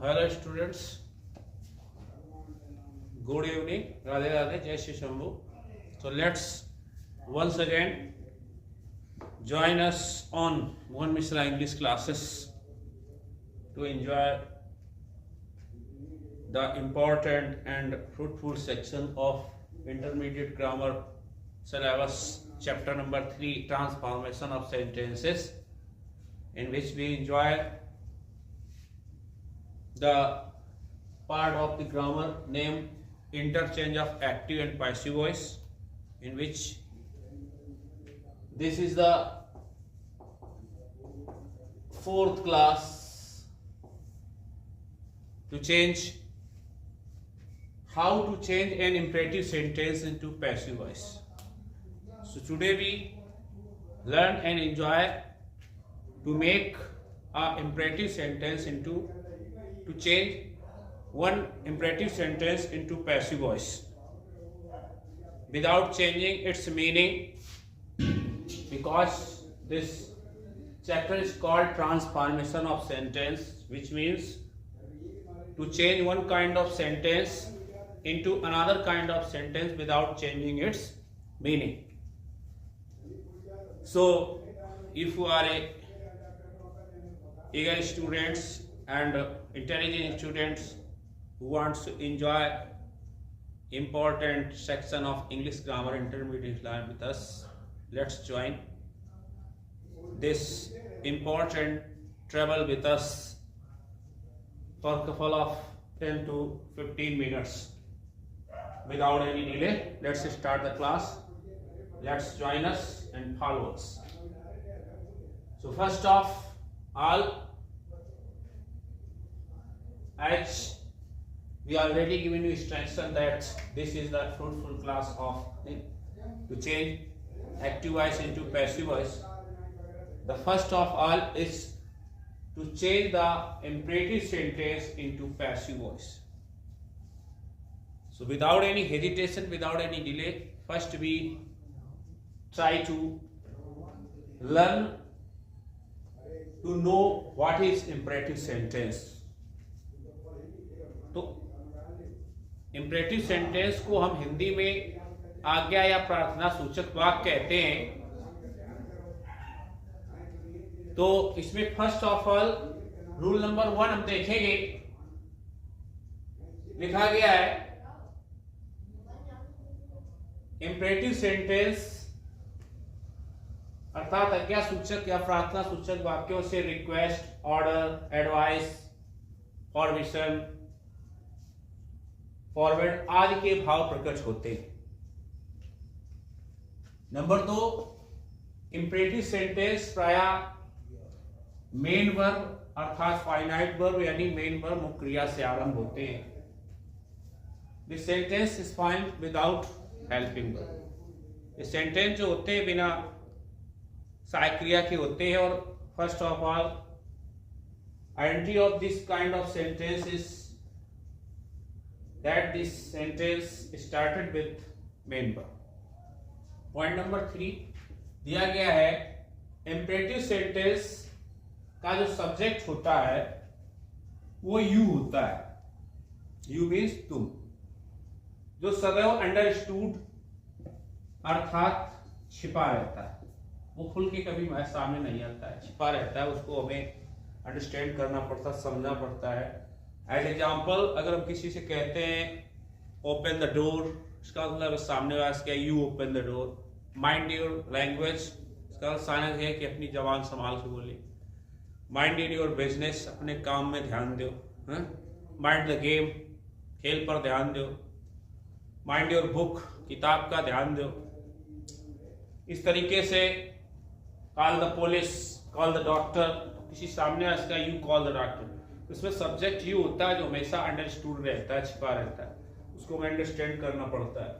Hello students, good evening, Radhe Radhe, Jai Shri Shambhu. So let's once again join us on Mohan Mishra English classes to enjoy the important and fruitful section of intermediate grammar syllabus, chapter number 3, transformation of sentences, in which we enjoy the part of the grammar named interchange of active and passive voice, in which this is the fourth class to change how to change an imperative sentence into passive voice. So today we learn and enjoy to make a imperative sentence to change one imperative sentence into passive voice without changing its meaning, because this chapter is called transformation of sentence, which means to change one kind of sentence into another kind of sentence without changing its meaning. So if you are a eager students and intelligent students who wants to enjoy important section of English grammar intermediate learn with us, let's join this important travel with us for a couple of 10 to 15 minutes without any delay. Let's start the class. Let's join us and follow us. So first of all, as we already given you instruction that this is the fruitful class of to change active voice into passive voice, the first of all is to change the imperative sentence into passive voice. So without any hesitation, without any delay, first we try to learn to know what is imperative sentence. तो imperative sentence को हम हिंदी में आज्ञा या प्रार्थना सूचक वाक्य कहते हैं। तो इसमें first of all rule number 1 हम देखेंगे, लिखा गया है इम्परेटिव सेंटेंस अर्थात आज्ञा सूचक या प्रार्थना सूचक वाक्यों से request, order, advice, permission, forward आदि के भाव प्रकट होते हैं। नंबर 2, इंपरेटिव सेंटेंस प्रायः मेन वर्ब अर्थात फाइनाइट वर्ब यानी मेन वर्ब मुख्य क्रिया से आरंभ होते हैं। This sentence is find without helping verb. ये सेंटेंस जो होते हैं बिना सहायक क्रिया के होते हैं। और first of all identity of this kind of sentence is that this sentence started with main verb. Point number 3 दिया गया है imperative sentence का जो सब्जेक्ट होता है वो you होता है। you means तुम, जो सदैव अंडरस्टूड अर्थात छिपा रहता है। वो खुल के कभी सामने नहीं आता है, छिपा रहता है, उसको हमें अंडरस्टैंड करना पड़ता है, समझना पड़ता है। एज एग्जाम्पल अगर हम किसी से कहते हैं ओपन द डोर, इसका मतलब सामने वाला क्या, you open the door. Mind your language, इसका साइंस है कि अपनी जबान संभाल के बोले। माइंड इन योर बिजनेस, अपने काम में ध्यान दो। माइंड द गेम, खेल पर ध्यान दो। माइंड योर बुक, किताब का ध्यान दो। इस तरीके से call the police, call the doctor, किसी सामने इसका यू कॉल द डॉक्टर, उसमें सब्जेक्ट यू होता है जो हमेशा अंडरस्टूड रहता है, छिपा रहता है, उसको हमें अंडरस्टैंड करना पड़ता है।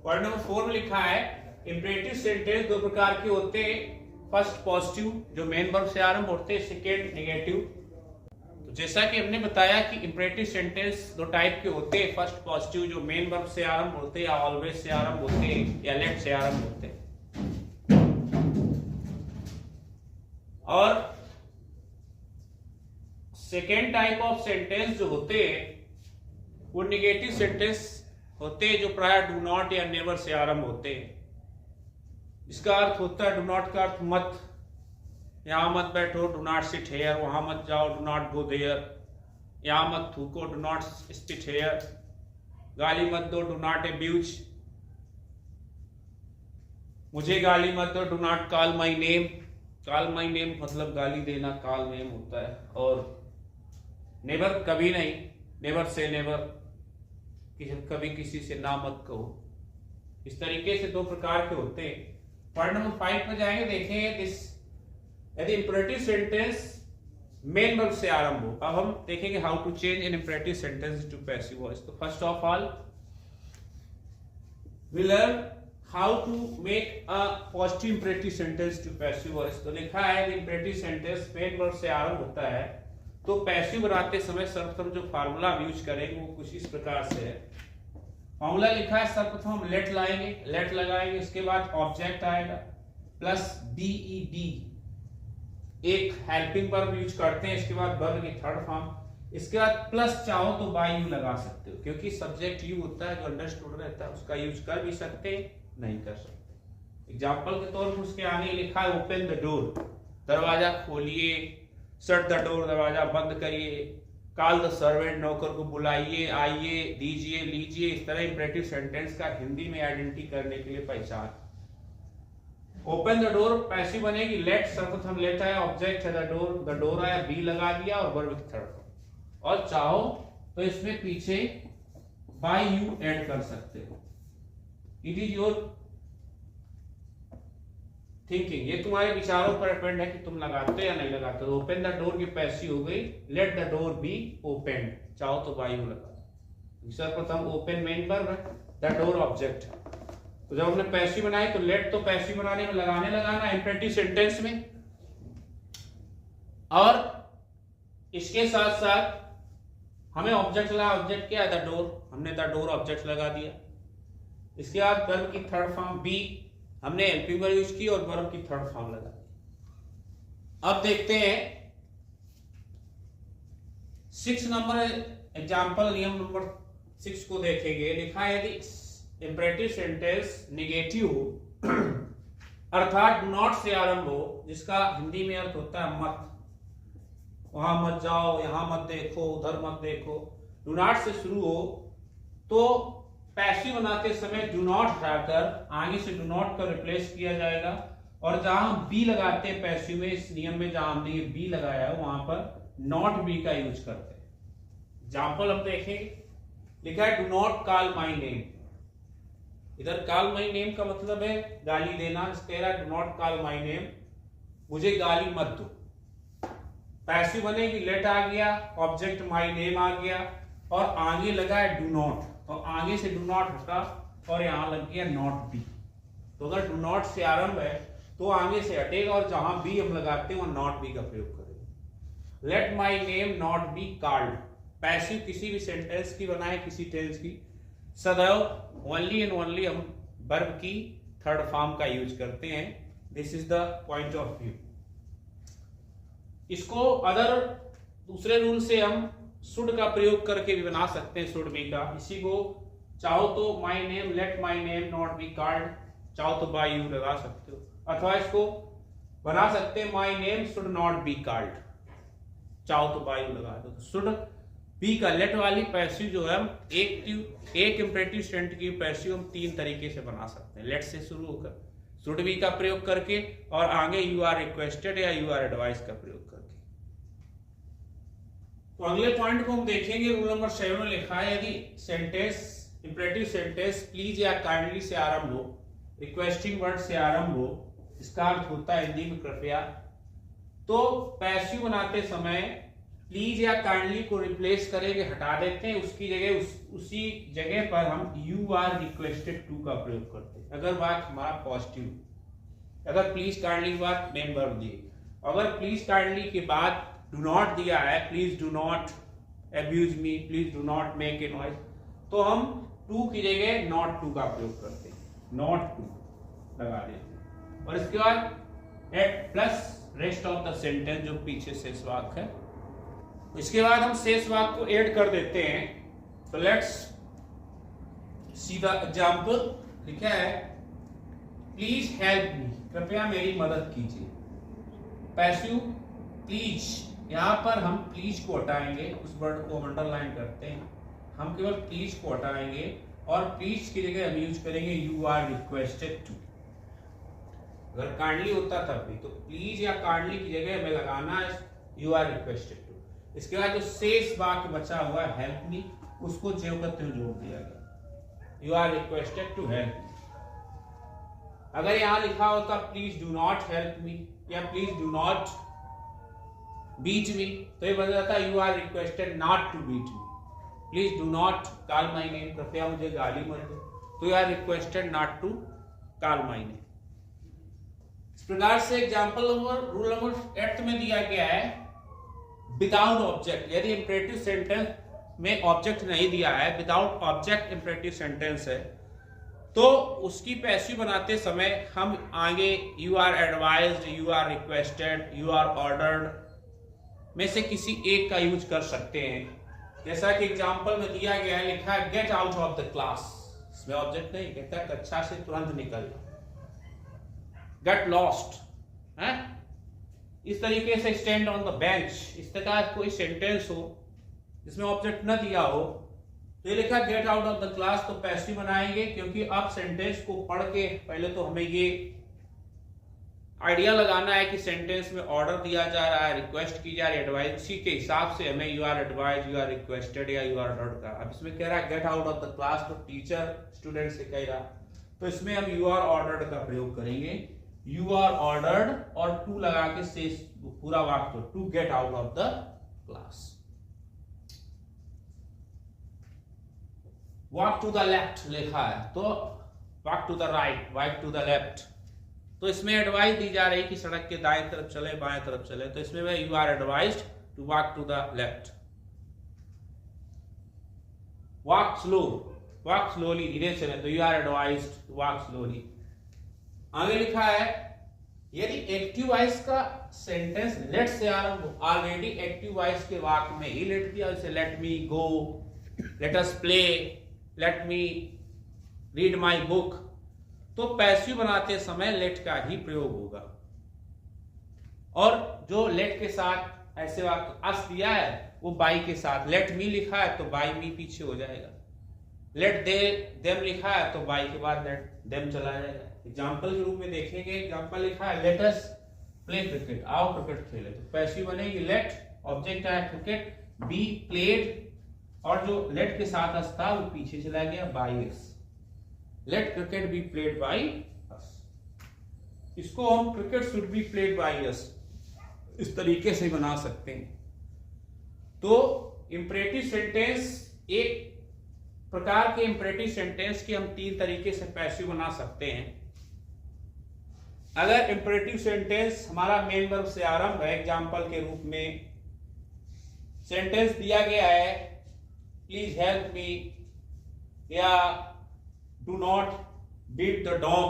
पॉइंट नंबर 4 में लिखा है इंपरेटिव सेंटेंस 2 प्रकार के होते हैं। फर्स्ट पॉजिटिव जो मेन वर्ब से आरंभ होते हैं, सेकेंड नेगेटिव। तो जैसा कि हमने बताया कि इंपरेटिव सेंटेंस 2 टाइप के होते हैं। फर्स्ट पॉजिटिव जो मेन वर्ब से आरंभ होते हैं या ऑलवेज से आरंभ होते हैं या लेट से आरंभ होते हैं। और सेकेंड टाइप ऑफ सेंटेंस जो होते हैं वो निगेटिव सेंटेंस होते हैं, जो प्राय डू नॉट या नेवर से आरंभ होते हैं। इसका अर्थ होता है, डू नॉट का अर्थ मत, यहां मत बैठो, डू नॉट सिट हेयर, वहां मत जाओ, डू नॉट गो देयर, यहां मत थूको, डू नॉट स्पिट हेयर, गाली मत दो, डू नॉट एब्यूज, मुझे गाली मत दो, do not call my name. Call my name मतलब गाली देना, कॉल नेम होता है। और नेवर कभी नहीं, नेवर से नेवर, कभी किसी से ना मत कहो। इस तरीके से दो प्रकार के होते हैं। पॉइंट नंबर 5 में जाएंगे, देखेंगे दिस यदि इंपरेटिव सेंटेंस मेन वर्ब से आरंभ हो। अब हम देखेंगे how to change an imperative sentence to passive voice. तो first of all we learn how to make a positive imperative sentence to passive voice. तो लिखा है इंपरेटिव सेंटेंस मेन वर्ब से आरंभ होता है, तो पैसिव बनाते समय सर्वप्रथम जो फार्मूला हम यूज करेंगे वो कुछ इस प्रकार से है। फार्मूला लिखा है, सर्वप्रथम हम लेट लाएंगे, लेट लगाएंगे, इसके बाद ऑब्जेक्ट आएगा प्लस डीईडी, एक हेल्पिंग वर्ब यूज करते हैं, इसके बाद वर्ब की थर्ड फॉर्म, इसके बाद प्लस चाहो तो बाय यू लगा सकते हो, क्योंकि सब्जेक्ट यू होता है जो अंडरस्टूड रहता है, उसका यूज कर भी सकते नहीं कर सकते। एग्जाम्पल के तौर पर उसके आगे लिखा है ओपन द डोर, दरवाजा खोलिए, शट द डोर, दरवाजा बंद करिए, कॉल द सर्वेंट, नौकर को बुलाइए, आइए, दीजिए, लीजिए। इस तरह इंपरेटिव सेंटेंस का हिंदी में आइडेंटिटी करने के लिए पहचान। ओपन द डोर पैसिव बनेगी, लेट सर्वप्रथम लेट आया, ऑब्जेक्ट है द डोर आया, बी लगा दिया और वर्ब की थर्ड फॉर्म। और चाहो तो इसमें पीछे बाय यू ऐड कर सकते हो। इट इज योर थिंकिंग, ये तुम्हारे विचारों पर डिपेंड है कि तुम लगाते हो या नहीं लगाते हो। ओपन द डोर की पैसिव हो गई, let the door be open, चाहो तो बाय यू लगा। सर्वप्रथम ओपन मेन वर्ब है, द डोर ऑब्जेक्ट है। तो जब हमने पैसिव बनाई तो लेट तो पैसिव बनाने में लगाना इंपरेटिव सेंटेंस में, और इसके साथ साथ हमें ऑब्जेक्ट लगा, ऑब्जेक्ट क्या है द डोर, हमने द डोर ऑब्जेक्ट लगा दिया। इसके बाद वर्ब की थर्ड फॉर्म बी, हमने हेल्पिंग वर्ब यूज की और वर्ब की थर्ड फॉर्म लगा दी। अब देखते हैं 6 नंबर एग्जांपल, नियम नंबर 6 को देखेंगे। लिखा है यदि इंपरेटिव सेंटेंस निगेटिव हो अर्थात डू नॉट से आरंभ हो, जिसका हिंदी में अर्थ होता है मत, वहां मत जाओ, यहां मत देखो, उधर मत देखो, डू नॉट से शुरू हो, तो पैसिव बनाते समय डू नॉट हटाकर आगे से डू नॉट का रिप्लेस किया जाएगा, और जहां बी लगाते हैं पैसिव में, इस नियम में जहां हमने ये बी लगाया है वहां पर नॉट बी का यूज करते हैं। एग्जाम्पल हम देखेंगे, लिखा है do not call my name, इधर कॉल माई नेम का मतलब है गाली देना, कह रहा है do not call my name, मुझे गाली मत दो। पैसिव बनेगी, लेट आ गया, ऑब्जेक्ट माई नेम आ गया, और आगे लगा है डू नॉट, तो आगे से डू नॉट हटा और यहां लग गया नॉट बी। तो अगर डू नॉट से आरंभ है तो आगे से हटेगा, और जहां बी हम लगाते हैं वहां नॉट बी का प्रयोग करेंगे। Let my name not be called, passive किसी भी सेंटेंस की बनाए, किसी टेंस की, सदैव ओनली एंड ओनली हम वर्ब की थर्ड फॉर्म का यूज करते हैं। This is the point of view. इसको अदर दूसरे रूल से हम शुड का प्रयोग करके भी बना सकते हैं, शुड बी का। इसी को चाहो तो my name, let my name not be called, चाहो तो बाय यू लगा सकते हो, अथवा इसको बना सकते हैं my name should not be called, चाहो तो बाय यू लगा दो। शुड बी का लेट वाली पैसिव जो है हम एक इंपरेटिव सेंटेंस की पैसिव हम 3 तरीके से बना सकते हैं, लेट से शुरू होकर शुड बी का प्रयोग करके, और आगे यू आर रिक्वेस्टेड या यू आर एडवाइस का प्रयोग करके। तो अगले पॉइंट को हम देखेंगे, रूल नंबर 7 में लिखा है यदि सेंटेंस इंपरेटिव सेंटेंस प्लीज या काइंडली से आरंभ हो, रिक्वेस्टिंग वर्ड से आरंभ हो, इसका अर्थ होता है हिंदी में कृपया, तो पैसिव बनाते समय प्लीज या काइंडली को रिप्लेस करेंगे, हटा देते हैं, उसकी जगह उसी जगह पर हम यू आर रिक्वेस्टेड टू का प्रयोग करते हैं। अगर बात हमारा पॉजिटिव, अगर प्लीज काइंडली बात मेन वर्ब दी, अगर प्लीज काइंडली के बाद डू नॉट दिया है, please do not abuse me, please do not make a noise, तो हम टू की जगह नॉट टू का प्रयोग करते हैं, नॉट टू लगा देते हैं, और इसके बाद at plus rest of the sentence जो पीछे से वाक्य है इसके बाद हम शेष वाक्य को ऐड कर देते हैं। तो लेट्स सी द एग्जाम्पल। लिखा है प्लीज हेल्प मी, कृपया मेरी मदद कीजिए। पैसिव प्लीज, यहां पर हम प्लीज को हटाएंगे, उस वर्ड को अंडरलाइन करते हैं, हम केवल प्लीज को हटाएंगे और प्लीज की जगह हम यूज करेंगे यू आर रिक्वेस्टेड टू। अगर काइंडली होता तब भी, तो प्लीज या काइंडली की जगह हमें लगाना है यू आर रिक्वेस्टेड टू। इसके बाद जो शेष वाक्य बचा हुआ है हेल्प मी, उसको जो करते हुए जोड़ दिया गया, you are requested to help me. अगर यहां लिखा होता please do not help me या please do not beat me, तो ये बन जाता you are requested not to beat me. Please do not call my name, कृपया मुझे गाली मत दो, तो you are requested not to call my name. इस प्रकार से एग्जाम्पल नंबर रूल नंबर 8 में दिया गया है विदाउट ऑब्जेक्ट। यदि इंपरेटिव सेंटेंस में ऑब्जेक्ट नहीं दिया है, विदाउट ऑब्जेक्ट इंपरेटिव सेंटेंस है, तो उसकी पैसिव बनाते समय हम आगे you are advised, you are requested, you are ordered में से किसी एक का यूज कर सकते हैं। जैसा कि एग्जाम्पल में दिया गया है, लिखा है get out of the class, इसमें ऑब्जेक्ट नहीं, कहता है कक्षा से तुरंत निकल। गेट लॉस्ट है, इस तरीके से स्टैंड ऑन द बेंच, इस तरह कोई सेंटेंस हो जिसमें ऑब्जेक्ट न दिया हो, तो ये लिखा gate out of the class, तो पैसिव बनाएंगे, क्योंकि अब सेंटेंस को पढ़ के पहले तो हमें ये आइडिया लगाना है कि सेंटेंस में ऑर्डर दिया जा रहा है, रिक्वेस्ट की जा रही है, एडवाइस, इसी के हिसाब से हमें you are advise, you are requested या यू आर ऑर्डर्ड का। अब इसमें कह रहा है get out of the class, तो टीचर स्टूडेंट से कह रहा, तो इसमें हम यू आर ऑर्डर्ड का प्रयोग करेंगे, यू आर ऑर्डर्ड और टू लगा के से पूरा वाक्य to get out of the class. Walk to the left लिखा है, तो walk to the right, walk to the left, तो इसमें एडवाइस दी जा रही कि सड़क के दाएं तरफ चले, बाएं तरफ चले, तो इसमें you are advised to walk to the left. Walk slow, walk slowly, धीरे चले, तो you are advised to walk slowly. आगे लिखा है यदि एक्टिव वॉइस का सेंटेंस लेट से आरंभ हो, ऑलरेडी एक्टिव वॉइस के वाक्य में ही लेट दिया, जैसे let me go, let us play, let me read my book, तो पैसिव बनाते समय लेट का ही प्रयोग होगा। और जो लेट के साथ ऐसे वाक्य अस दिया है वो बाई के साथ, लेट मी लिखा है तो बाई मी पीछे हो जाएगा, लेट दे देम लिखा है तो बाई के बाद लेट देम चला जाएगा। एग्जाम्पल के रूप में देखेंगे, एग्जाम्पल लिखा है लेट अस प्ले क्रिकेट, आओ क्रिकेट खेले, तो पैसिव बनेगी लेट, ऑब्जेक्ट है क्रिकेट, बी प्लेड, और जो लेट के साथ अस था वो पीछे चला गया by us, let cricket be played by us. इसको हम cricket should be played by us इस तरीके से बना सकते हैं। तो इंपरेटिव सेंटेंस, एक प्रकार के इंपरेटिव सेंटेंस के हम तीन तरीके से पैसिव बना सकते हैं। अगर इंपरेटिव सेंटेंस हमारा मेन वर्ब से आरंभ है, एग्जाम्पल के रूप में सेंटेंस दिया गया है प्लीज हेल्प मी या do not beat the dog,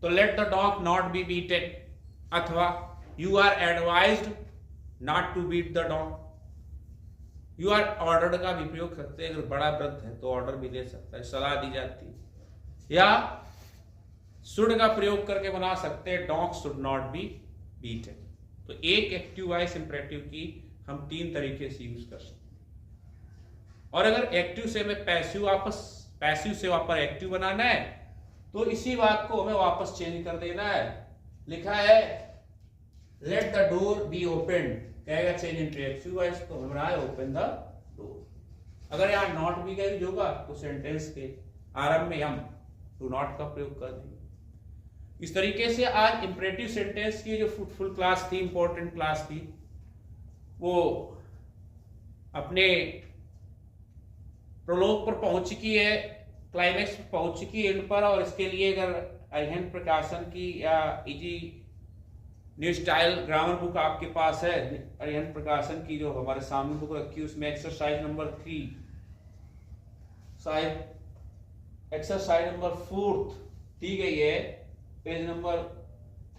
तो let the dog not be beated, अथवा you are advised not to beat the dog. You are ordered का भी प्रयोग करते हैं, अगर बड़ा वृद्ध है तो ऑर्डर भी दे सकता है, सलाह दी जाती है, या शुड का प्रयोग करके बना सकते हैं डॉग शुड नॉट बी बीटेड। तो एक एक्टिव वॉइस इंपरेटिव की हम तीन तरीके से यूज कर सकते हैं। और अगर एक्टिव से हमें पैसिव से वापस एक्टिव बनाना है, तो इसी बात को हमें वापस चेंज कर देना है। लिखा है let the door be open, कहेगा चेंज इन एक्टिव वॉइस, तो हमारा है ओपन द डोर। अगर यहाँ नॉट भी यूज होगा तो सेंटेंस के आरंभ में हम टू नॉट का प्रयोग कर देंगे। इस तरीके से आज इंपरेटिव सेंटेंस की जो फ्रूटफुल क्लास थी, इंपॉर्टेंट क्लास थी, वो अपने प्रोलोग पर पहुंच चुकी है, क्लाइमेक्स पर पहुंच चुकी है इन पर। और इसके लिए अगर अरिहंत प्रकाशन की या easy new style grammar book आपके पास है, अरिहंत प्रकाशन की जो हमारे सामने बुक रखी है, उसमें एक्सरसाइज नंबर 3 एक्सरसाइज नंबर 4 दी गई है, पेज नंबर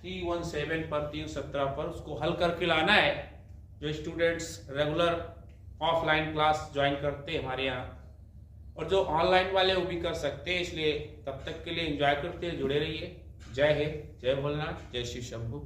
317 पर 317 पर, उसको हल करके लाना है जो students regular offline class join करते हैं हमारे यहाँ, और जो ऑनलाइन वाले वो भी कर सकते हैं। इसलिए तब तक के लिए एंजॉय करते हैं, जुड़े रहिए। जय हिंद, जय भोलेनाथ, जय श्री शंभू।